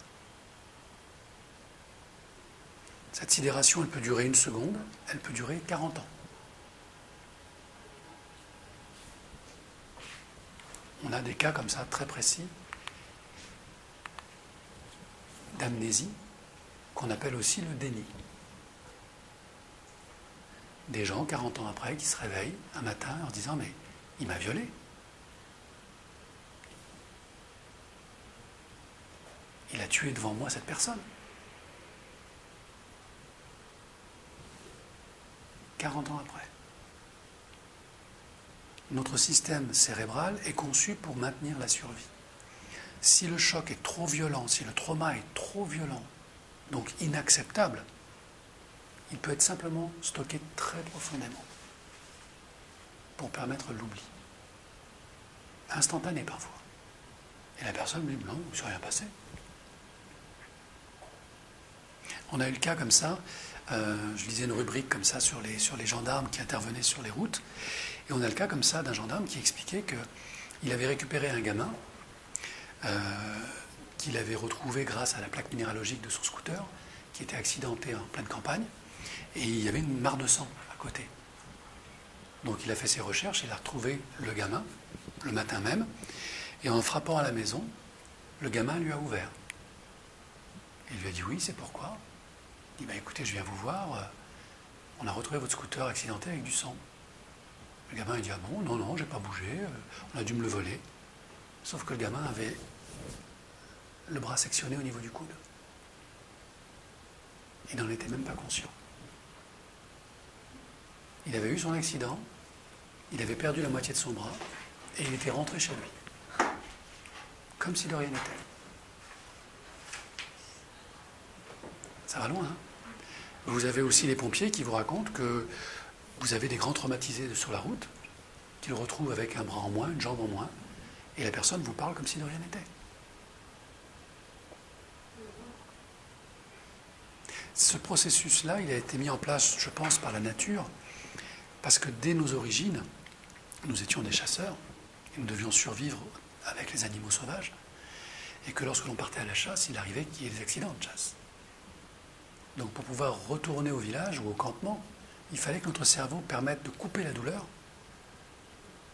Cette sidération, elle peut durer 1 seconde, elle peut durer 40 ans. On a des cas comme ça, très précis, d'amnésie, qu'on appelle aussi le déni. Des gens, 40 ans après, qui se réveillent un matin en disant « mais il m'a violé ». Il a tué devant moi cette personne. 40 ans après. Notre système cérébral est conçu pour maintenir la survie. Si le choc est trop violent, si le trauma est trop violent, donc inacceptable, il peut être simplement stocké très profondément pour permettre l'oubli. Instantané parfois. Et la personne me dit, non, il ne s'est rien passé. On a eu le cas comme ça, je lisais une rubrique comme ça sur les gendarmes qui intervenaient sur les routes, et on a le cas comme ça d'un gendarme qui expliquait qu'il avait récupéré un gamin qu'il avait retrouvé grâce à la plaque minéralogique de son scooter, qui était accidenté en pleine campagne, et il y avait une mare de sang à côté. Donc il a fait ses recherches, il a retrouvé le gamin, le matin même, et en frappant à la maison, le gamin lui a ouvert. Il lui a dit oui, c'est pourquoi. Il dit écoutez, je viens vous voir, on a retrouvé votre scooter accidenté avec du sang. Le gamin il dit ah bon, non, j'ai pas bougé, on a dû me le voler. Sauf que le gamin avait le bras sectionné au niveau du coude. Il n'en était même pas conscient. Il avait eu son accident, il avait perdu la moitié de son bras, et il était rentré chez lui. Comme si de rien n'était. Ça va loin, hein? Vous avez aussi les pompiers qui vous racontent que vous avez des grands traumatisés sur la route, qui le retrouvent avec un bras en moins, une jambe en moins, et la personne vous parle comme si de rien n'était. Ce processus-là, il a été mis en place, je pense, par la nature, parce que dès nos origines, nous étions des chasseurs, et nous devions survivre avec les animaux sauvages, et que lorsque l'on partait à la chasse, il arrivait qu'il y ait des accidents de chasse. Donc pour pouvoir retourner au village ou au campement, il fallait que notre cerveau permette de couper la douleur,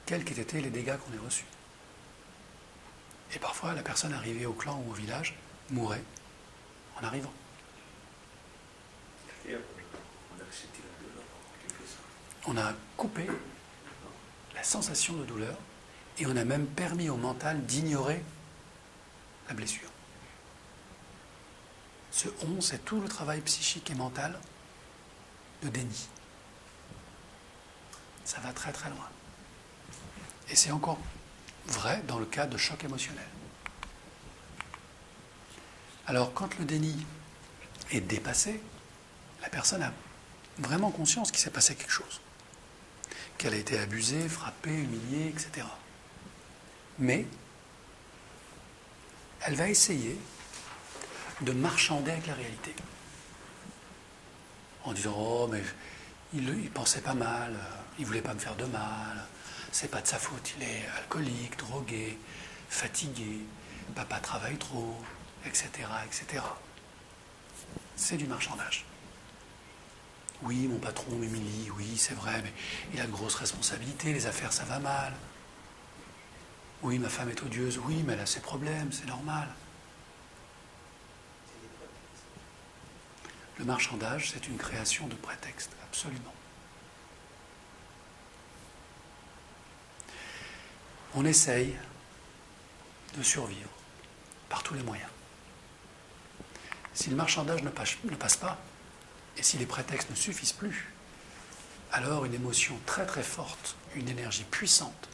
quels qu'aient été les dégâts qu'on ait reçus. Et parfois, la personne arrivée au clan ou au village mourait en arrivant. On a coupé la sensation de douleur et on a même permis au mental d'ignorer la blessure. Ce on, c'est tout le travail psychique et mental de déni. Ça va très très loin. Et c'est encore vrai dans le cas de choc émotionnel. Alors quand le déni est dépassé, la personne a vraiment conscience qu'il s'est passé quelque chose. Qu'elle a été abusée, frappée, humiliée, etc. Mais elle va essayer de marchander avec la réalité. En disant « Oh, mais il pensait pas mal, il voulait pas me faire de mal, c'est pas de sa faute, il est alcoolique, drogué, fatigué, papa travaille trop, etc. etc. » C'est du marchandage. Oui, mon patron m'humilie, oui, c'est vrai, mais il a de grosses responsabilités, les affaires, ça va mal. Oui, ma femme est odieuse, oui, mais elle a ses problèmes, c'est normal. Le marchandage, c'est une création de prétexte, absolument. On essaye de survivre par tous les moyens. Si le marchandage ne passe pas, et si les prétextes ne suffisent plus, alors une émotion très très forte, une énergie puissante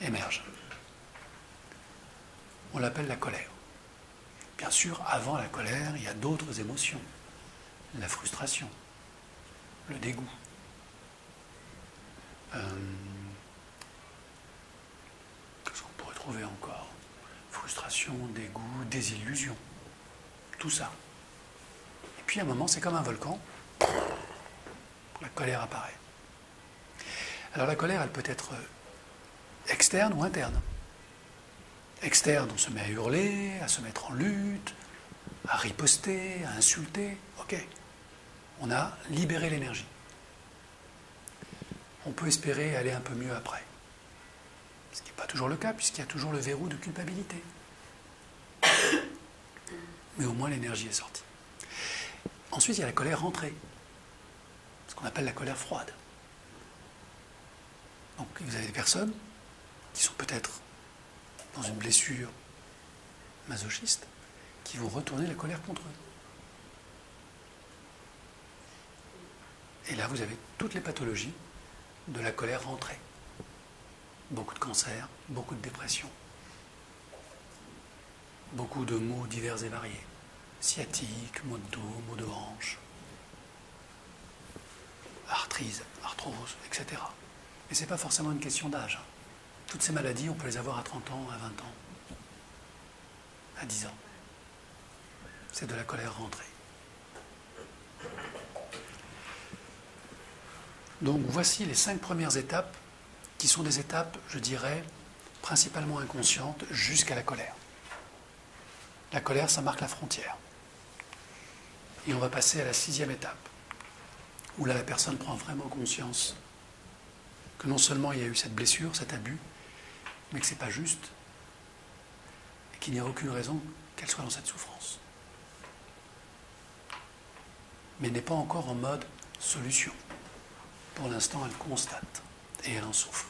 émerge. On l'appelle la colère. Bien sûr, avant la colère, il y a d'autres émotions. La frustration, le dégoût. Qu'est-ce qu'on pourrait trouver encore? Frustration, dégoût, désillusion. Tout ça. Et puis à un moment, c'est comme un volcan. La colère apparaît. Alors la colère, elle peut être externe ou interne. Externe, on se met à hurler, à se mettre en lutte, à riposter, à insulter. Ok. On a libéré l'énergie. On peut espérer aller un peu mieux après. Ce qui n'est pas toujours le cas, puisqu'il y a toujours le verrou de culpabilité. Mais au moins l'énergie est sortie. Ensuite, il y a la colère rentrée. Ce qu'on appelle la colère froide. Donc vous avez des personnes qui sont peut-être dans une blessure masochiste, qui vont retourner la colère contre eux. Et là, vous avez toutes les pathologies de la colère rentrée. Beaucoup de cancers, beaucoup de dépression, beaucoup de maux divers et variés. Sciatique, maux de dos, maux de hanche, arthrite, arthrose, etc. Et ce n'est pas forcément une question d'âge. Toutes ces maladies, on peut les avoir à 30 ans, à 20 ans, à 10 ans. C'est de la colère rentrée. Donc voici les 5 premières étapes, qui sont des étapes, je dirais, principalement inconscientes, jusqu'à la colère. La colère, ça marque la frontière. Et on va passer à la 6e étape, où là, la personne prend vraiment conscience que non seulement il y a eu cette blessure, cet abus, mais que ce n'est pas juste, et qu'il n'y a aucune raison qu'elle soit dans cette souffrance. Mais n'est pas encore en mode solution. Pour l'instant, elle constate, et elle en souffre.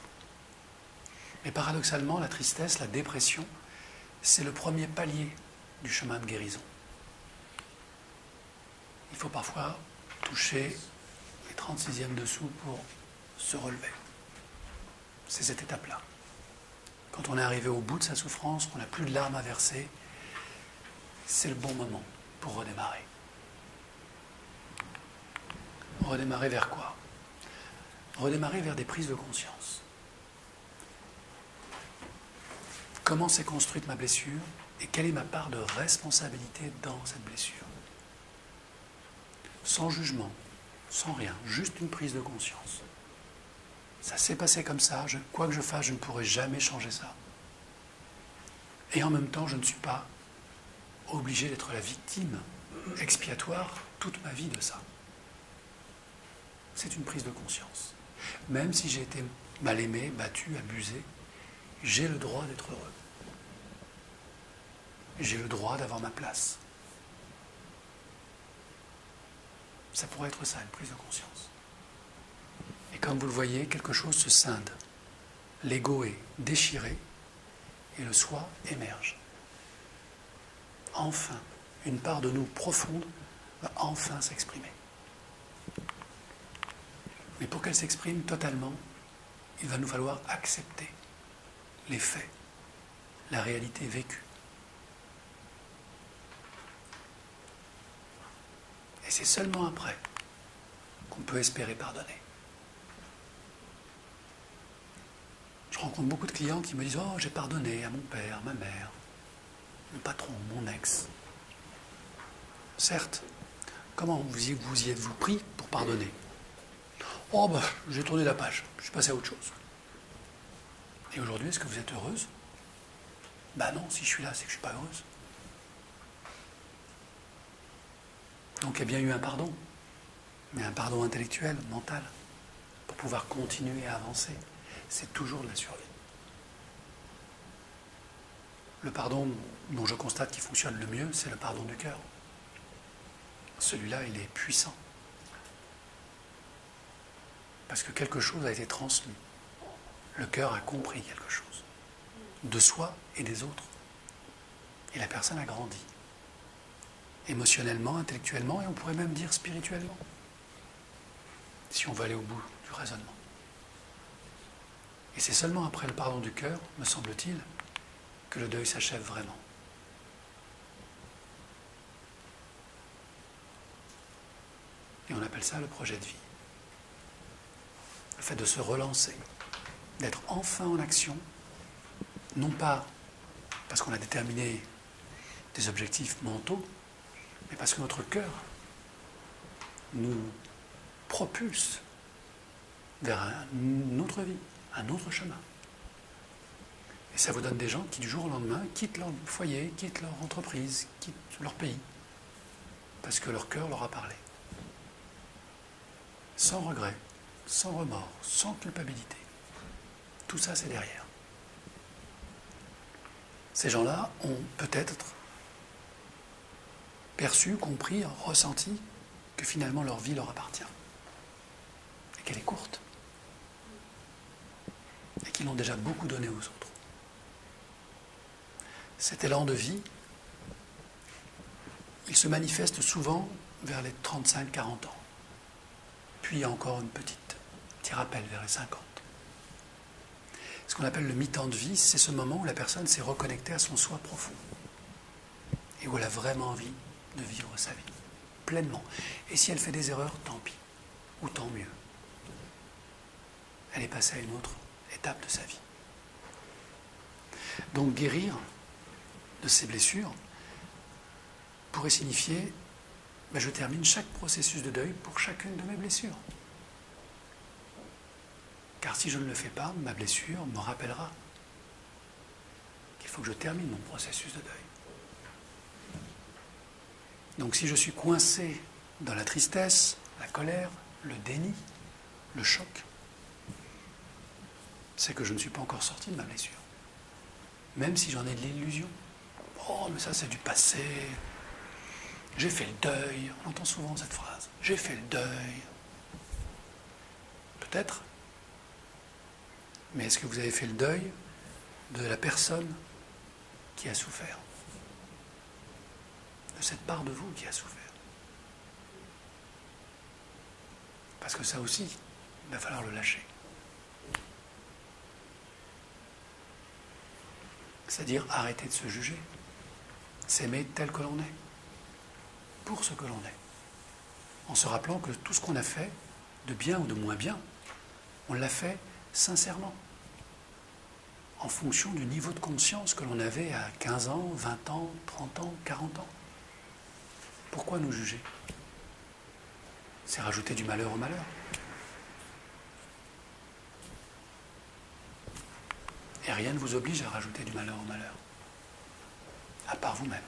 Mais paradoxalement, la tristesse, la dépression, c'est le premier palier du chemin de guérison. Il faut parfois toucher les 36e dessous pour se relever. C'est cette étape-là. Quand on est arrivé au bout de sa souffrance, qu'on n'a plus de larmes à verser, c'est le bon moment pour redémarrer. Redémarrer vers quoi? Redémarrer vers des prises de conscience. Comment s'est construite ma blessure et quelle est ma part de responsabilité dans cette blessure? Sans jugement, sans rien, juste une prise de conscience. Ça s'est passé comme ça, quoi que je fasse, je ne pourrai jamais changer ça. Et en même temps, je ne suis pas obligé d'être la victime expiatoire toute ma vie de ça. C'est une prise de conscience. Même si j'ai été mal aimé, battu, abusé, j'ai le droit d'être heureux. J'ai le droit d'avoir ma place. Ça pourrait être ça, une prise de conscience. Et comme vous le voyez, quelque chose se scinde. L'ego est déchiré et le soi émerge. Enfin, une part de nous profonde va enfin s'exprimer. Mais pour qu'elle s'exprime totalement, il va nous falloir accepter les faits, la réalité vécue. Et c'est seulement après qu'on peut espérer pardonner. Je rencontre beaucoup de clients qui me disent « Oh, j'ai pardonné à mon père, ma mère, mon patron, mon ex. » Certes, comment vous y êtes-vous pris pour pardonner? « Oh, j'ai tourné la page, je suis passé à autre chose. » Et aujourd'hui, est-ce que vous êtes heureuse? Non, si je suis là, c'est que je ne suis pas heureuse. Donc il y a bien eu un pardon, mais un pardon intellectuel, mental, pour pouvoir continuer à avancer. C'est toujours de la survie. Le pardon dont je constate qu'il fonctionne le mieux, c'est le pardon du cœur. Celui-là, il est puissant. Parce que quelque chose a été transmis. Le cœur a compris quelque chose. De soi et des autres. Et la personne a grandi. Émotionnellement, intellectuellement, et on pourrait même dire spirituellement. Si on veut aller au bout du raisonnement. Et c'est seulement après le pardon du cœur, me semble-t-il, que le deuil s'achève vraiment. Et on appelle ça le projet de vie. Le fait de se relancer, d'être enfin en action, non pas parce qu'on a déterminé des objectifs mentaux, mais parce que notre cœur nous propulse vers une autre vie, un autre chemin. Et ça vous donne des gens qui, du jour au lendemain, quittent leur foyer, quittent leur entreprise, quittent leur pays, parce que leur cœur leur a parlé. Sans regret, sans remords, sans culpabilité. Tout ça, c'est derrière. Ces gens-là ont peut-être perçu, compris, ressenti que finalement leur vie leur appartient. Et qu'elle est courte. Et qu'ils ont déjà beaucoup donné aux autres. Cet élan de vie, il se manifeste souvent vers les 35-40 ans. Puis il y a encore un petit rappel vers les 50. Ce qu'on appelle le mi-temps de vie, c'est ce moment où la personne s'est reconnectée à son soi profond. Et où elle a vraiment envie de vivre sa vie, pleinement. Et si elle fait des erreurs, tant pis, ou tant mieux. Elle est passée à une autre étape de sa vie. Donc guérir de ces blessures pourrait signifier, je termine chaque processus de deuil pour chacune de mes blessures. Car si je ne le fais pas, ma blessure me rappellera qu'il faut que je termine mon processus de deuil. Donc si je suis coincé dans la tristesse, la colère, le déni, le choc, c'est que je ne suis pas encore sorti de ma blessure. Même si j'en ai de l'illusion. Oh, mais ça c'est du passé. J'ai fait le deuil. On entend souvent cette phrase. J'ai fait le deuil. Peut-être. Mais est-ce que vous avez fait le deuil de la personne qui a souffert? De cette part de vous qui a souffert? Parce que ça aussi, il va falloir le lâcher. C'est-à-dire arrêter de se juger. S'aimer tel que l'on est. Pour ce que l'on est. En se rappelant que tout ce qu'on a fait, de bien ou de moins bien, on l'a fait sincèrement. En fonction du niveau de conscience que l'on avait à 15 ans, 20 ans, 30 ans, 40 ans. Pourquoi nous juger? C'est rajouter du malheur au malheur. Et rien ne vous oblige à rajouter du malheur au malheur. À part vous-même.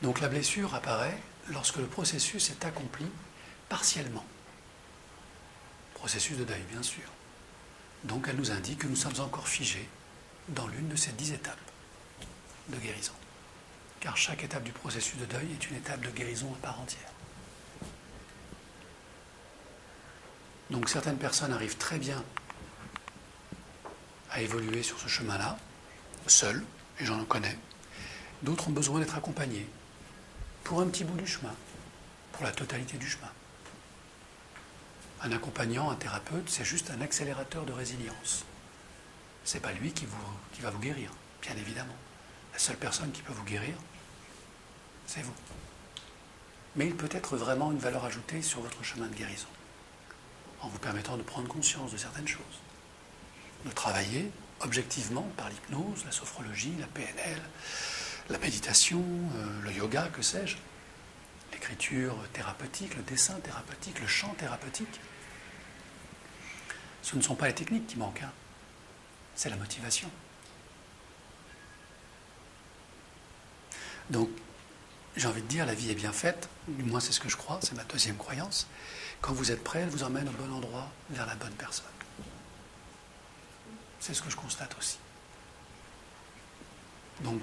Donc la blessure apparaît lorsque le processus est accompli partiellement. Processus de deuil, bien sûr. Donc elle nous indique que nous sommes encore figés dans l'une de ces 10 étapes de guérison. Car chaque étape du processus de deuil est une étape de guérison à part entière. Donc certaines personnes arrivent très bien à évoluer sur ce chemin-là, seules, et j'en connais. D'autres ont besoin d'être accompagnés pour un petit bout du chemin, pour la totalité du chemin. Un accompagnant, un thérapeute, c'est juste un accélérateur de résilience. Ce n'est pas lui qui va vous guérir, bien évidemment. La seule personne qui peut vous guérir, c'est vous. Mais il peut être vraiment une valeur ajoutée sur votre chemin de guérison, en vous permettant de prendre conscience de certaines choses, de travailler objectivement par l'hypnose, la sophrologie, la PNL, la méditation, le yoga, que sais-je, l'écriture thérapeutique, le dessin thérapeutique, le chant thérapeutique. Ce ne sont pas les techniques qui manquent, hein. C'est la motivation. Donc, j'ai envie de dire, la vie est bien faite, du moins c'est ce que je crois, c'est ma deuxième croyance. Quand vous êtes prêt, elle vous emmène au bon endroit, vers la bonne personne. C'est ce que je constate aussi. Donc,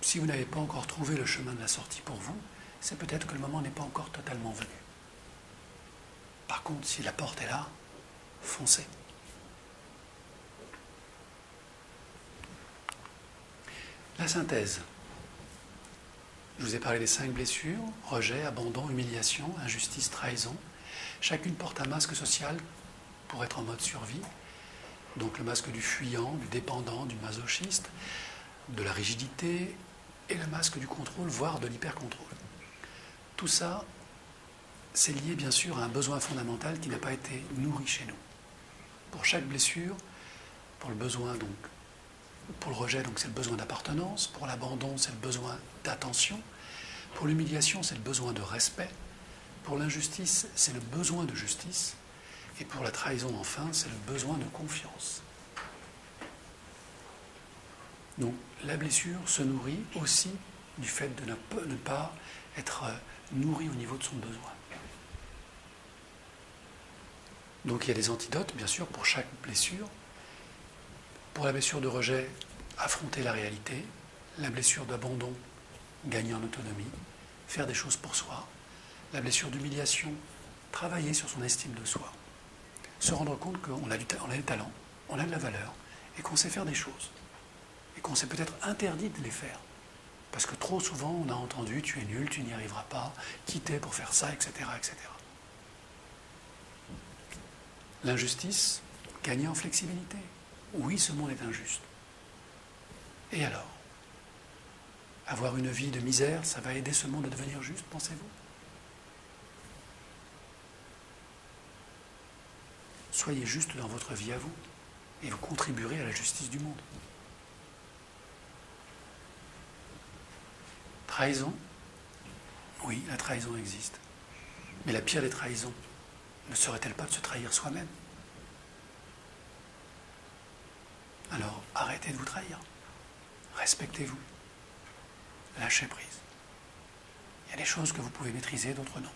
si vous n'avez pas encore trouvé le chemin de la sortie pour vous, c'est peut-être que le moment n'est pas encore totalement venu. Par contre, si la porte est là, foncez. La synthèse. Je vous ai parlé des 5 blessures, rejet, abandon, humiliation, injustice, trahison. Chacune porte un masque social pour être en mode survie. Donc le masque du fuyant, du dépendant, du masochiste, de la rigidité et le masque du contrôle, voire de l'hypercontrôle. Tout ça, c'est lié bien sûr à un besoin fondamental qui n'a pas été nourri chez nous. Pour chaque blessure, pour le besoin donc, pour le rejet, donc c'est le besoin d'appartenance, pour l'abandon, c'est le besoin d'attention, pour l'humiliation, c'est le besoin de respect, pour l'injustice, c'est le besoin de justice, et pour la trahison, enfin, c'est le besoin de confiance. Donc la blessure se nourrit aussi du fait de ne pas être nourri au niveau de son besoin. Donc il y a des antidotes, bien sûr, pour chaque blessure. Pour la blessure de rejet, affronter la réalité. La blessure d'abandon, gagner en autonomie, faire des choses pour soi. La blessure d'humiliation, travailler sur son estime de soi. Se rendre compte qu'on a du talent, on a de la valeur, et qu'on sait faire des choses. Et qu'on s'est peut-être interdit de les faire. Parce que trop souvent, on a entendu « tu es nul, tu n'y arriveras pas, qui t'es pour faire ça, etc. etc. » L'injustice, gagner en flexibilité. Oui, ce monde est injuste. Et alors? Avoir une vie de misère, ça va aider ce monde à devenir juste, pensez-vous? Soyez juste dans votre vie à vous, et vous contribuerez à la justice du monde. Trahison? Oui, la trahison existe. Mais la pire des trahisons, ne serait-elle pas de se trahir soi-même? Alors, arrêtez de vous trahir. Respectez-vous. Lâchez prise. Il y a des choses que vous pouvez maîtriser, d'autres non.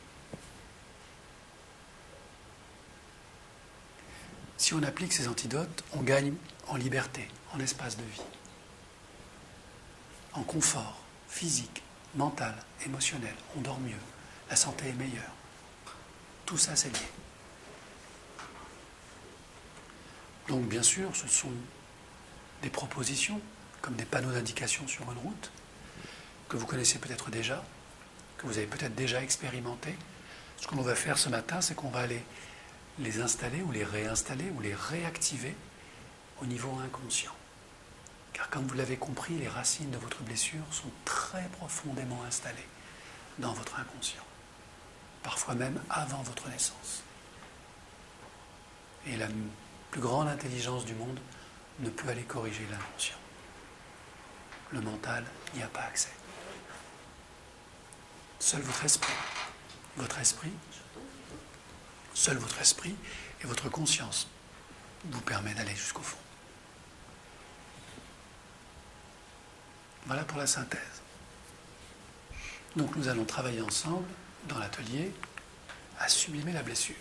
Si on applique ces antidotes, on gagne en liberté, en espace de vie, en confort physique, mental, émotionnel. On dort mieux, la santé est meilleure. Tout ça, c'est lié. Donc, bien sûr, ce sont des propositions, comme des panneaux d'indication sur une route, que vous connaissez peut-être déjà, que vous avez peut-être déjà expérimenté. Ce que l'on va faire ce matin, c'est qu'on va aller les installer ou les réinstaller ou les réactiver au niveau inconscient. Car comme vous l'avez compris, les racines de votre blessure sont très profondément installées dans votre inconscient, parfois même avant votre naissance. Et la plus grande intelligence du monde ne peut aller corriger l'inconscient. Le mental n'y a pas accès. Seul votre esprit, seul votre esprit et votre conscience vous permet d'aller jusqu'au fond. Voilà pour la synthèse. Donc nous allons travailler ensemble dans l'atelier à sublimer la blessure.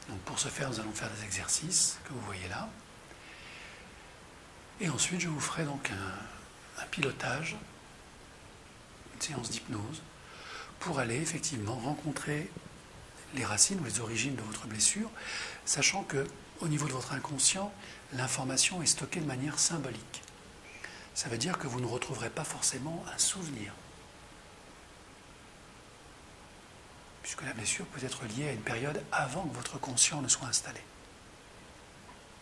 Donc pour ce faire, nous allons faire des exercices que vous voyez là. Et ensuite, je vous ferai donc un pilotage, une séance d'hypnose, pour aller effectivement rencontrer les racines ou les origines de votre blessure, sachant que au niveau de votre inconscient, l'information est stockée de manière symbolique. Ça veut dire que vous ne retrouverez pas forcément un souvenir, puisque la blessure peut être liée à une période avant que votre conscient ne soit installé.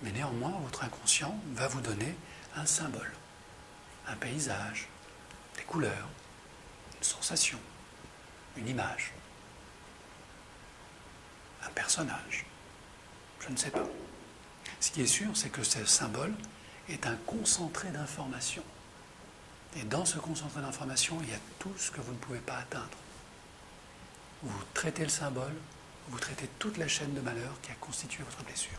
Mais néanmoins, votre inconscient va vous donner un symbole, un paysage, des couleurs, une sensation, une image, un personnage, je ne sais pas. Ce qui est sûr, c'est que ce symbole est un concentré d'informations. Et dans ce concentré d'informations, il y a tout ce que vous ne pouvez pas atteindre. Vous traitez le symbole, vous traitez toute la chaîne de malheur qui a constitué votre blessure.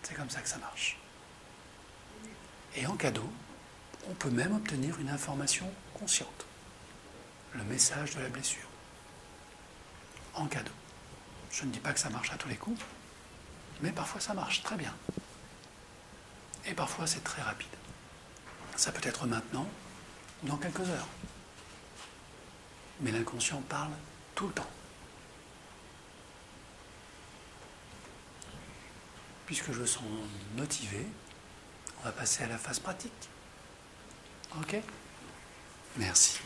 C'est comme ça que ça marche. Et en cadeau, on peut même obtenir une information consciente. Le message de la blessure. En cadeau. Je ne dis pas que ça marche à tous les coups, mais parfois ça marche très bien. Et parfois c'est très rapide. Ça peut être maintenant ou dans quelques heures. Mais l'inconscient parle tout le temps. Puisque je sens motivé, on va passer à la phase pratique. Ok ? Merci.